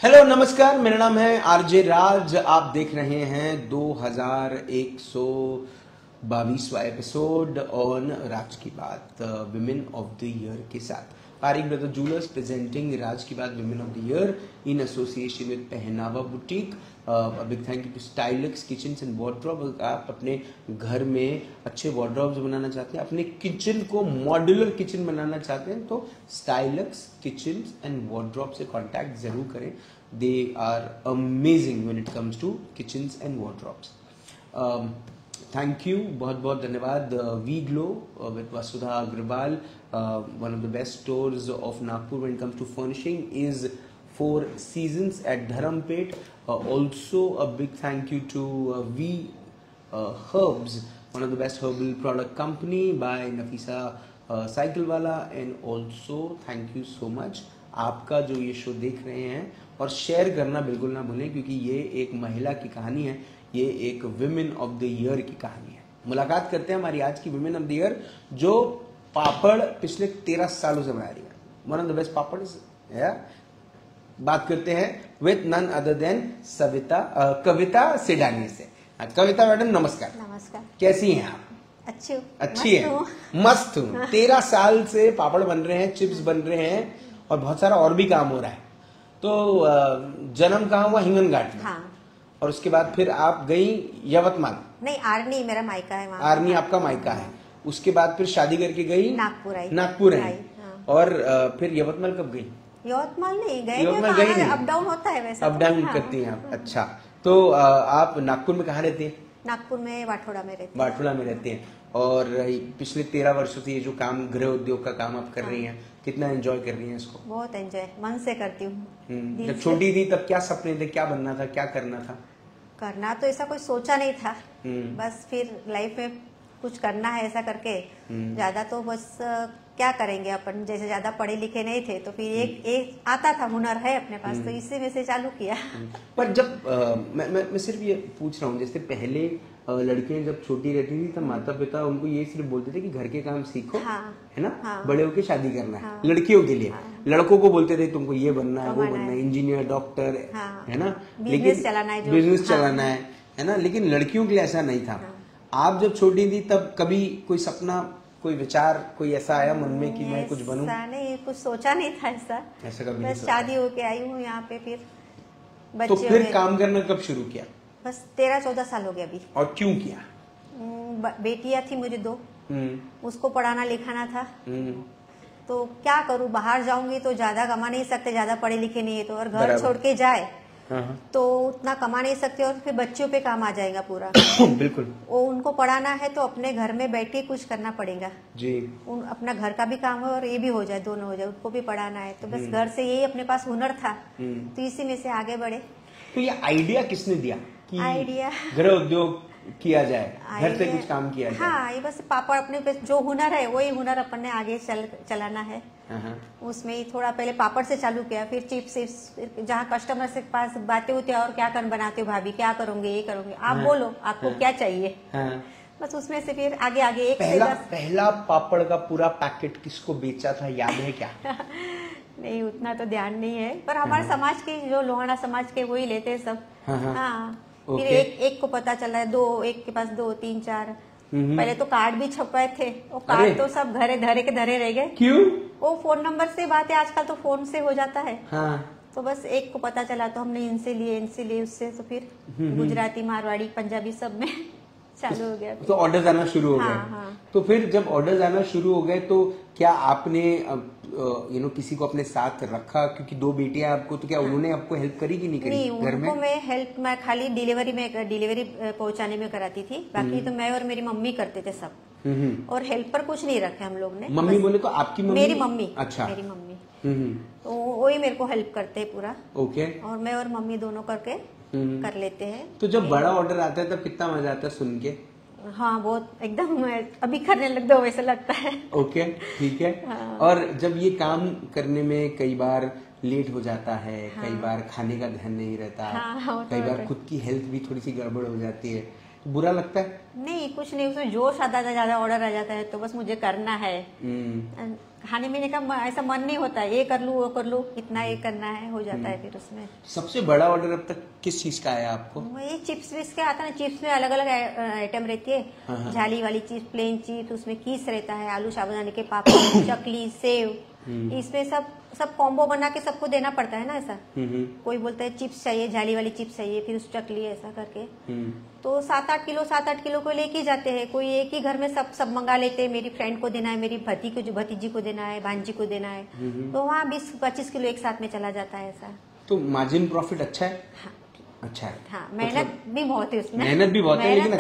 Hello नमस्कार, मेरा नाम है आरजे राज। आप देख रहे हैं 2122वां एपिसोड ऑन राज की बात विमेन ऑफ द ईयर के साथ। पारिक ब्रदर जूलर्स प्रेजेंटिंग राज की बात women of the year in association with Pehnawa boutique. Big thank you to Stylex kitchens and wardrobe. आप अपने घर में अच्छे वार्डरोब्स बनाना चाहते हैं, अपने किचन को मॉड्यूलर किचन बनाना चाहते हैं, तो स्टाइलक्स किचन्स एंड वार्डरोब से कांटेक्ट जरूर करें। They are amazing when it comes to kitchens and wardrobes. Thank you, बहुत बहुत धन्यवाद। We Glow with Vasudha Agrawal, one of the best stores of Nagpur when it comes to furnishing is Four Seasons at Dharampet. Also a big thank you to V Herbs, one of the best herbal product company by Nafisa Cycle Wala, and also thank you so much आपका जो ये show देख रहे हैं, और share करना बिल्कुल ना भूलें क्योंकि ये एक महिला की कहानी है, ये एक विमेन ऑफ द ईयर की कहानी है। मुलाकात करते हैं हमारी आज की विमेन ऑफ द ईयर जो पापड़ पिछले 13 सालों से बना रही है, वन ऑफ द बेस्ट पापड़। बात करते हैं विद नन अदर देन कविता सिडानी से। कविता मैडम नमस्कार। नमस्कार। कैसी हैं आप? अच्छी है, मस्त हूँ। 13 साल से पापड़ बन रहे हैं, चिप्स बन रहे हैं और बहुत सारा और भी काम हो रहा है। तो जन्म कहाँ हुआ? हिंगनघाट में। हाँ। और उसके बाद फिर आप गई यवतमाल? नहीं, आर्नी मेरा मायका है वहाँ। आर्नी आपका मायका है। उसके बाद फिर शादी करके गई नागपुर आई। नागपुर आई। हाँ। और फिर यवतमाल कब गई? यवतमाल नहीं गए, यवतमाल गई नहीं। अप डाउन होता है वैसे। अप डाउन करती हैं आप? अच्छा, तो आप नागपुर में कहाँ रहती हैं? नागपुर में वाठोड़ा में रहती हैं। वाठोड़ा में रहते हैं। और पिछले 13 वर्षों से ये जो काम, गृह उद्योग का काम आप कर रही हैं, कितना एंजॉय कर रही हैं इसको? बहुत एंजॉय, मन से करती हूँ। जब छोटी थी तब क्या सपने थे, क्या बनना था, क्या करना था? करना तो ऐसा कोई सोचा नहीं था, बस फिर लाइफ में कुछ करना है ऐसा करके। ज्यादा तो बस क्या करेंगे अपन, जैसे ज्यादा पढ़े लिखे नहीं थे तो फिर एक आता था, हुनर है अपने पास, तो इसी में से चालू किया। पर जब मैं सिर्फ ये पूछ रहा हूँ, जैसे पहले लड़कियां जब छोटी रहती थी तब माता पिता उनको ये सिर्फ बोलते थे कि घर के काम सीखो, हाँ, है ना, हाँ, बड़े होके शादी करना है। हाँ, लड़कियों के लिए, हाँ, लड़कों को बोलते थे तुमको ये बनना है, वो बनना है, इंजीनियर, डॉक्टर, हाँ, है ना, बिजनेस चलाना है, बिजनेस चलाना है ना। लेकिन लड़कियों के लिए ऐसा नहीं था। आप जब छोटी थी तब कभी कोई सपना, कोई विचार, कोई ऐसा आया मन में कि मैं कुछ बनूं? नहीं, कुछ सोचा नहीं था ऐसा कभी। बस शादी होके आई हूँ यहाँ पे, फिर बच्चे। तो फिर काम करना कब शुरू किया? बस 13-14 साल हो गया अभी। और क्यों किया? बेटियां थी मुझे 2, उसको पढ़ाना लिखाना था। तो क्या करूं, बाहर जाऊंगी तो ज्यादा कमा नहीं सकते, ज्यादा पढ़े लिखे नहीं है तो, और घर छोड़ के जाए तो उतना कमा नहीं सकते, और फिर बच्चों पे काम आ जाएगा पूरा। बिल्कुल। वो उनको पढ़ाना है तो अपने घर में बैठ के कुछ करना पड़ेगा जी। अपना घर का भी काम है और ये भी हो जाए, दोनों हो जाए, उनको भी पढ़ाना है। तो बस घर से यही अपने पास हुनर था, तो इसी में से आगे बढ़े। तो ये आइडिया किसने दिया कि आइडिया गृह उद्योग किया जाए, घर से कुछ काम किया जाए? हाँ, ये बस पापा अपने पे जो हुनर है वही हुनर अपन ने आगे चलाना है। उसमें ही थोड़ा पहले पापड़ से चालू किया, फिर चिप्स, जहाँ कस्टमर से पास बातें होती है, और क्या कर बनाते हो भाभी, क्या करोगे, ये करोगे, आप बोलो आपको क्या चाहिए। बस उसमें से फिर आगे आगे एक पहला पापड़ का पूरा पैकेट किसको बेचा था, याद है क्या? नहीं, उतना तो ध्यान नहीं है, पर हमारे समाज के जो लोहाना समाज के वही लेते हैं सब। हाँ। फिर एक को पता चला है, 2, एक के पास 2, 3, 4। पहले तो कार्ड भी छपवाए थे, वो कार्ड तो सब घरे धरे के धरे रह गए। क्यों? वो फोन नंबर से बात है, आजकल तो फोन से हो जाता है। हाँ। तो बस एक को पता चला तो हमने इनसे लिए उससे, तो फिर गुजराती, मारवाड़ी, पंजाबी सब में चालू हो गया। तो ऑर्डर आना शुरू हो गए। हाँ। तो फिर जब ऑर्डर आना शुरू हो गए तो क्या आपने किसी को अपने साथ रखा, क्योंकि 2 बेटियां आपको, तो क्या उन्होंने आपको हेल्प करी कि नहीं करी? नहीं, घर में मैं खाली डिलीवरी पहुंचाने में कराती थी, बाकी तो मैं और मेरी मम्मी करते थे सब। और हेल्पर कुछ नहीं रखे हम लोग ने। मम्मी बोले तो आपकी मम्मी? मेरी मम्मी। अच्छा। मेरी मम्मी। तो वही मेरे को हेल्प करते हैं पूरा। ओके। और मैं और मम्मी दोनों करके कर लेते हैं। तो जब बड़ा ऑर्डर आता है तब कितना मजा आता है सुन के? हाँ, बहुत, एकदम अभी करने लग दो वैसा लगता है। ओके, ठीक है। हाँ। और जब ये काम करने में कई बार लेट हो जाता है, हाँ। कई बार खाने का ध्यान नहीं रहता, हाँ, कई बार खुद की हेल्थ भी थोड़ी सी गड़बड़ हो जाती है, तो बुरा लगता है? नहीं, कुछ नहीं, उसमें जोश आता है, ज्यादा ऑर्डर आ जाता है तो बस मुझे करना है। खाने पीने का ऐसा मन नहीं होता, ये कर लूँ वो कर लूँ, इतना ये करना है, हो जाता है फिर उसमें। सबसे बड़ा ऑर्डर अब तक किस चीज का आया आपको? ये चिप्स विप्स के आता है ना, चिप्स में अलग अलग आइटम रहती है, झाली वाली चिप्स, प्लेन चिप्स, उसमें कीस रहता है, आलू साबुदाने के पापड़, चकली, सेव, इसमें सब कॉम्बो बना के सबको देना पड़ता है ना ऐसा। कोई बोलता है चिप्स चाहिए, झाली वाली चिप्स चाहिए, फिर उस चकली ऐसा करके तो 7-8 किलो को लेके जाते हैं। कोई एक ही घर में सब मंगा लेते हैं, मेरी फ्रेंड को देना है, मेरी भतीजी को देना है, भांजी को देना है, तो वहाँ 20-25 किलो एक साथ में चला जाता है ऐसा। तो मार्जिन प्रॉफिट अच्छा है? हाँ, अच्छा है। हाँ, मेहनत भी बहुत है उसमें। मेहनत भी बहुत है, लेकिन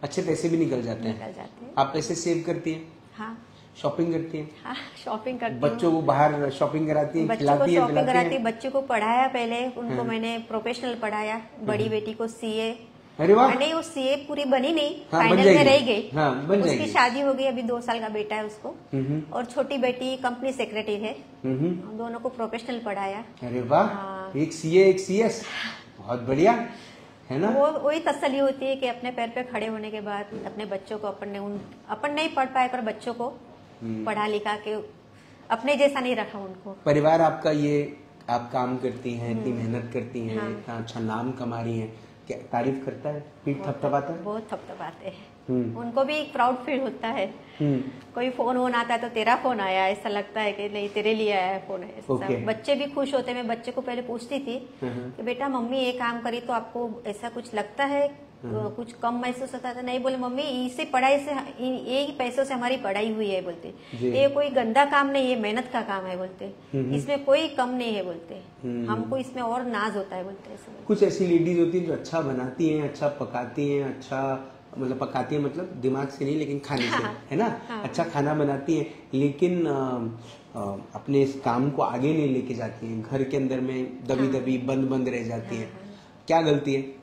अच्छे पैसे भी निकल जाते हैं। आप पैसे सेव करती हैं? हाँ। शॉपिंग करती हैं? हाँ, शॉपिंग करती हूँ। बच्चों को बाहर शॉपिंग कराती हैं, खिलाती हैं, शॉपिंग कराती है, बच्चों को पढ़ाया पहले, उनको मैंने प्रोफेशनल पढ़ाया, बड़ी बेटी को सीए। अरे वाह! नहीं, वो सीए पूरी बनी नहीं, हाँ, फाइनल में रह गई। हाँ, बन उसकी शादी हो गई, अभी 2 साल का बेटा है उसको, और छोटी बेटी कंपनी सेक्रेटरी है। दोनों को प्रोफेशनल पढ़ाया। अरे वाह! एक सीए एक सीएस, बहुत बढ़िया है ना। वही तसल्ली होती है कि अपने पैर पे खड़े होने के बाद अपने बच्चों को अपन नहीं पढ़ पाए पर बच्चों को पढ़ा लिखा के अपने जैसा नहीं रखा उनको। परिवार आपका, ये आप काम करती हैं, इतनी मेहनत करती हैं, इतना अच्छा नाम कमा रही हैं, क्या तारीफ करता है, पीठ थपथपाता है? बहुत थपथपाते हैं। उनको भी एक प्राउड फील होता है। कोई फोन आता है तो तेरा फोन आया, ऐसा लगता है कि नहीं तेरे लिए आया है फोन है। बच्चे भी खुश होते हैं। मैं बच्चे को पहले पूछती थी कि बेटा मम्मी ये काम करी तो आपको ऐसा कुछ लगता है, कुछ कम महसूस होता था? नहीं, बोले मम्मी इसे पढ़ाई से, ये पैसों से हमारी पढ़ाई हुई है बोलते। ये कोई गंदा काम नहीं, ये मेहनत का काम है बोलते, इसमें कोई कम नहीं है बोलते, हमको इसमें और नाज होता है बोलते। कुछ ऐसी लेडीज होती है जो अच्छा बनाती हैं, अच्छा पकाती हैं, अच्छा मतलब पकाती हैं मतलब दिमाग से नहीं लेकिन खाने से, है ना। अच्छा खाना बनाती हैं, लेकिन अपने इस काम को आगे नहीं लेके जाती हैं, घर के अंदर में दबी बंद रह जाती हैं। क्या गलती है?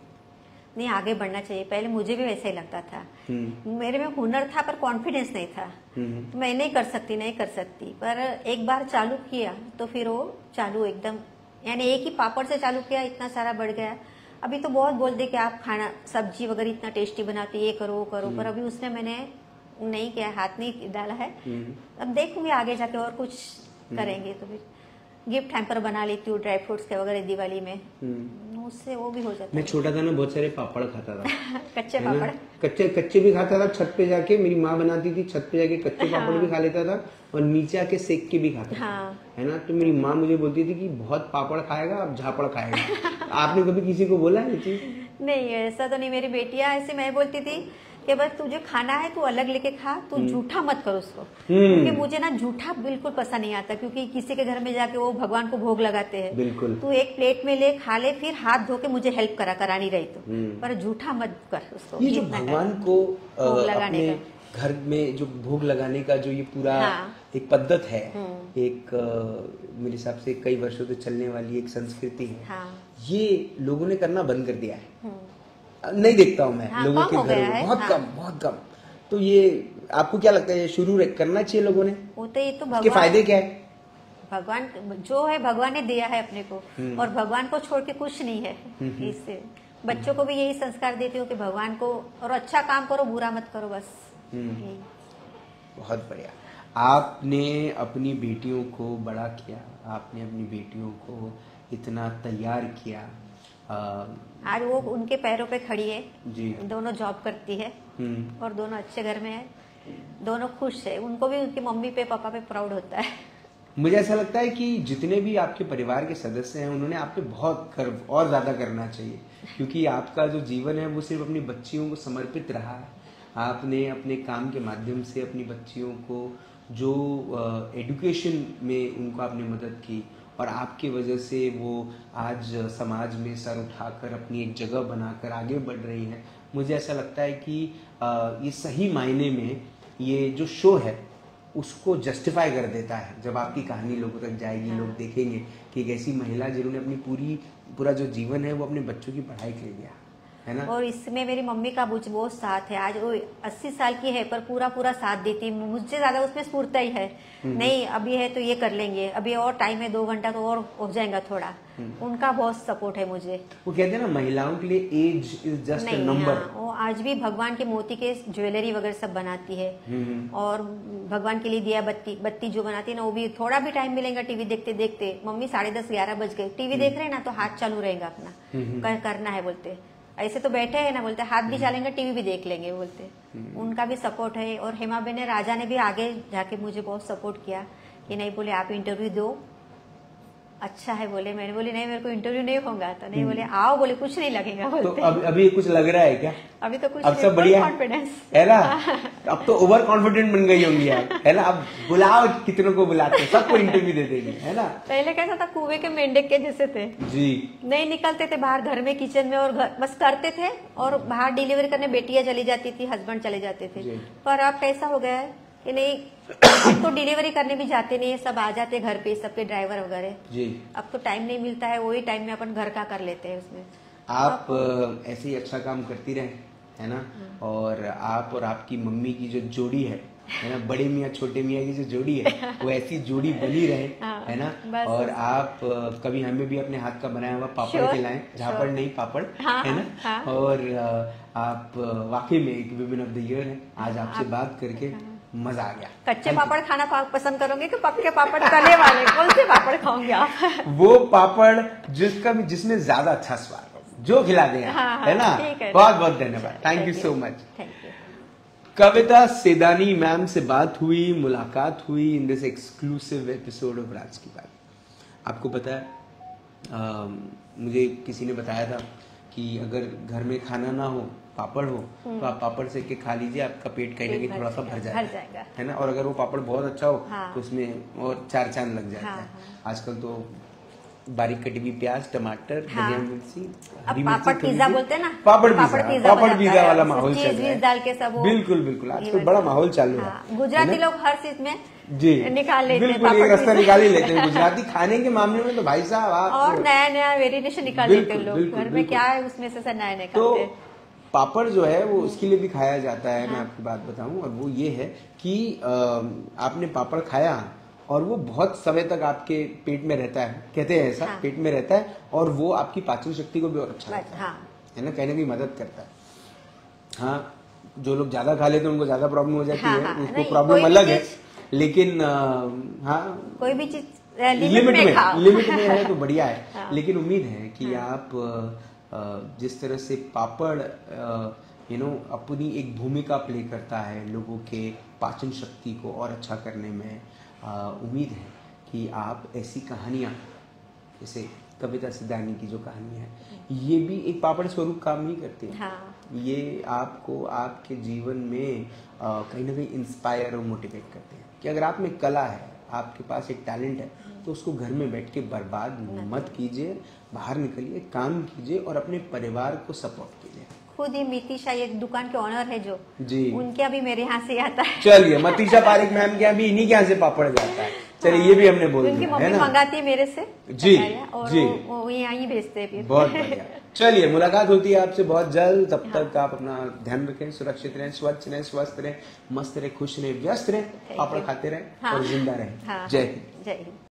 नहीं, आगे बढ़ना चाहिए। पहले मुझे भी वैसे ही लगता था, मेरे में हुनर था पर कॉन्फिडेंस नहीं था। मैं नहीं कर सकती, पर एक बार चालू किया तो फिर वो चालू एकदम, यानी एक ही पापड़ से चालू किया, इतना सारा बढ़ गया। अभी तो बहुत बोलते कि आप खाना सब्जी वगैरह इतना टेस्टी बनाते, ये करो वो करो, पर अभी उसमें मैंने नहीं किया, हाथ नहीं डाला है। अब देखूंगी आगे जाके और कुछ करेंगे तो फिर गिफ्ट हैम्पर बना लेती हूँ, ड्राई फ्रूट्स के वगैरह दिवाली में, उससे वो भी हो जाता है। मैं छोटा था ना, बहुत सारे पापड़ खाता था कच्चे पापड़, कच्चे भी खाता था। छत पे जाके मेरी माँ बनाती थी, छत पे जाके कच्चे पापड़ भी खा लेता था और नीचे आके सेक के भी खाता था, है ना। तो मेरी माँ मुझे बोलती थी कि बहुत पापड़ खाएगा, अब झापड़ खाएगा। आपने कभी किसी को बोला है ये चीज? नहीं, ऐसा तो नहीं। मेरी बेटियां ऐसे, मैं बोलती थी कि बस तुझे खाना है तू अलग लेके खा, तू झूठा मत कर उसको, क्योंकि मुझे ना झूठा बिल्कुल पसंद नहीं आता, क्योंकि किसी के घर में जाके वो भगवान को भोग लगाते हैं। बिल्कुल। तू एक प्लेट में ले, खा ले, फिर हाथ धो के मुझे हेल्प करानी रही तो, पर झूठा मत कर उसको। ये जो भगवान को लगाने का, घर में जो भोग लगाने का जो ये पूरा एक पद्धत है, एक मेरे हिसाब से कई वर्षों से चलने वाली एक संस्कृति है, ये लोगों ने करना बंद कर दिया है। नहीं देखता हूँ मैं लोगों के घर में, बहुत कम। तो ये आपको क्या लगता है, ये शुरू करना चाहिए लोगों ने? होते ही तो भगवान के फायदे क्या है? भगवान जो है, भगवान ने दिया है अपने को, और भगवान को छोड़ के कुछ नहीं है। इससे बच्चों को भी यही संस्कार देती हूँ कि भगवान को, और अच्छा काम करो, बुरा मत करो, बस। बहुत बढ़िया। आपने अपनी बेटियों को बड़ा किया, आपने अपनी बेटियों को इतना तैयार किया, आज वो उनके पैरों पे खड़ी है जी। दोनों जॉब करती है और दोनों अच्छे घर में है, दोनों खुश है। उनको भी उनकी मम्मी पे पापा पे प्राउड होता है। मुझे ऐसा लगता है कि जितने भी आपके परिवार के सदस्य हैं, उन्होंने आप पे बहुत गर्व और ज्यादा करना चाहिए, क्योंकि आपका जो जीवन है वो सिर्फ अपनी बच्चियों को समर्पित रहा है। आपने अपने काम के माध्यम से अपनी बच्चियों को जो एजुकेशन में उनको आपने मदद की, और आपकी वजह से वो आज समाज में सर उठाकर अपनी एक जगह बनाकर आगे बढ़ रही हैं। मुझे ऐसा लगता है कि ये सही मायने में ये जो शो है उसको जस्टिफाई कर देता है। जब आपकी कहानी लोगों तक जाएगी, लोग देखेंगे कि एक ऐसी महिला जिन्होंने अपनी पूरा जो जीवन है वो अपने बच्चों की पढ़ाई के लिए दिया, है ना। और इसमें मेरी मम्मी का बहुत साथ है। आज वो 80 साल की है पर पूरा पूरा साथ देती है, मुझसे ज्यादा उसमें स्फूर्ता ही है। नहीं अभी है तो ये कर लेंगे, अभी और टाइम है 2 घंटा तो और हो जाएगा थोड़ा। उनका बहुत सपोर्ट है मुझे। वो कहते हैं ना महिलाओं के लिए age is just a number. वो आज भी भगवान के मोती के ज्वेलरी वगैरह सब बनाती है। और भगवान के लिए दिया बत्ती जो बनाती है ना, वो भी थोड़ा भी टाइम मिलेगा टीवी देखते देखते, मम्मी 10:30-11 बज गए, टीवी देख रहे हैं ना तो हाथ चालू रहेगा अपना, करना है बोलते। ऐसे तो बैठे है ना बोलते, हाथ भी चलेंगे टीवी भी देख लेंगे बोलते। उनका भी सपोर्ट है। और हेमा बेन राजा ने भी आगे जाके मुझे बहुत सपोर्ट किया कि नहीं बोले आप इंटरव्यू दो, अच्छा है बोले। मैंने बोली नहीं मेरे को इंटरव्यू नहीं होगा, तो नहीं बोले आओ, बोले कुछ नहीं लगेगा बोलते। तो अभी कुछ लग रहा है क्या? अभी तो कुछ अब सब बढ़िया कॉन्फिडेंस है ना। अब तो ओवर कॉन्फिडेंट बन गई होंगी आप, है ना। अब बुलाओ, कितनों को बुलाते, सबको इंटरव्यू दे देंगे, है ना। पहले कैसा था, कुएं के मेंढक के जैसे थे जी, नहीं निकलते थे बाहर, घर में किचन में, और बस करते थे, और बाहर डिलीवरी करने बेटियां चली जाती थी, हस्बैंड चले जाते थे। पर अब कैसा हो गया है कि नहीं, अब तो डिलीवरी करने भी जाते नहीं है, सब आ जाते घर पे, सबके ड्राइवर वगैरह जी। अब तो टाइम नहीं मिलता है, वही टाइम में अपन घर का कर लेते हैं उसमें। आप ऐसे ही अच्छा काम करती रहे, है ना। और आप और आपकी मम्मी की जो जोड़ी है ना, बड़े मियाँ छोटे मियाँ की जो जोड़ी है वो ऐसी जोड़ी बनी रहे, है ना। और आप कभी हमें भी अपने हाथ का बनाया हुआ पापड़ खिलाएं, झापड़ नहीं पापड़, है ना। और आप वाकई में एक विमेन ऑफ द ईयर है। आज आपसे बात करके मजा आ गया। कच्चे पापड़ खाना पसंद करोगे कि पक्के पापड़, तले वाले कौन से पापड़ खाओगे आप? वो पापड़ जिसमें ज्यादा अच्छा स्वाद हो, जो खिला दें, है ना। बहुत बहुत धन्यवाद, thank you so much. Kavita Sedani ma'am से बात हुई, मुलाकात हुई in this exclusive episode of राज की बात। आपको पता है, मुझे किसी ने बताया था कि अगर घर में खाना ना हो, पापड़ हो, तो आप पापड़ सेक के खा लीजिए, आपका पेट कहीं ना कहीं थोड़ा सा भर जाएगा, है ना। और अगर वो पापड़ बहुत अच्छा हो तो उसमें और 4 चांद लग जाता है। आजकल तो बारीक कटी हुई प्याज, टमाटर, धनिया मिर्ची, हरी मिर्ची, पापड़ पिज्जा बोलते हैं ना, पापड़ पिज्जा वाला माहौल चल रहा है। डाल के सब बिल्कुल आजकल बड़ा माहौल चालू है। गुजराती लोग हर चीज में जी निकाल लेते हैं, बिल्कुल एक रास्ता निकाल ही लेते हैं। गुजराती खाने के मामले में तो भाई साहब आप और नया वेरिएशन निकाल लेते हैं लोग। घर में क्या है उसमें से नया निकालते हैं। पापड़ जो है वो उसके लिए भी खाया जाता है। मैं आपकी बात बताऊं, और वो ये है कि आपने पापड़ खाया और वो बहुत समय तक आपके पेट में रहता है, कहते हैं ऐसा, पेट में रहता है, और वो आपकी पाचन शक्ति को भी और अच्छा लगता है ना, कहीं ना कहीं मदद करता है। हाँ, जो लोग ज्यादा खा लेते हैं उनको ज्यादा प्रॉब्लम हो जाती है, उसको प्रॉब्लम अलग है, लेकिन हाँ कोई भी चीज लिमिट में है तो बढ़िया है। लेकिन उम्मीद है कि आप जिस तरह से पापड़ अपनी एक भूमिका प्ले करता है लोगों के पाचन शक्ति को और अच्छा करने में, उम्मीद है कि आप ऐसी कहानियाँ, जैसे कविता सिद्धानी की जो कहानी है, ये भी एक पापड़ स्वरूप काम नहीं करती है। ये आपको आपके जीवन में कहीं ना कहीं इंस्पायर और मोटिवेट करते हैं कि अगर आप में कला है, आपके पास एक टैलेंट है, तो उसको घर में बैठ के बर्बाद मत कीजिए, बाहर निकलिए, काम कीजिए और अपने परिवार को सपोर्ट कीजिए। खुद ही मितिशा एक दुकान के ऑनर है जो जी, उनके अभी मेरे यहाँ से आता है। चलिए, मतीशा पारिक मैम के यहाँ भी इन्हीं के यहाँ से पापड़ जाता है। चलिए, ये भी हमने बोल दिया, उनकी मम्मी मंगाती है मेरे से जी, और जी, वो यहाँ ही भेजते हैं। बहुत बढ़िया। चलिए, मुलाकात होती है आपसे बहुत जल्द। तब तक आप अपना ध्यान रखें, सुरक्षित रहें, स्वच्छ रहें, स्वस्थ रहें, मस्त रहें, खुश रहें, व्यस्त रहें, पापड़ खाते रहें और जिंदा रहें। जय हिंद।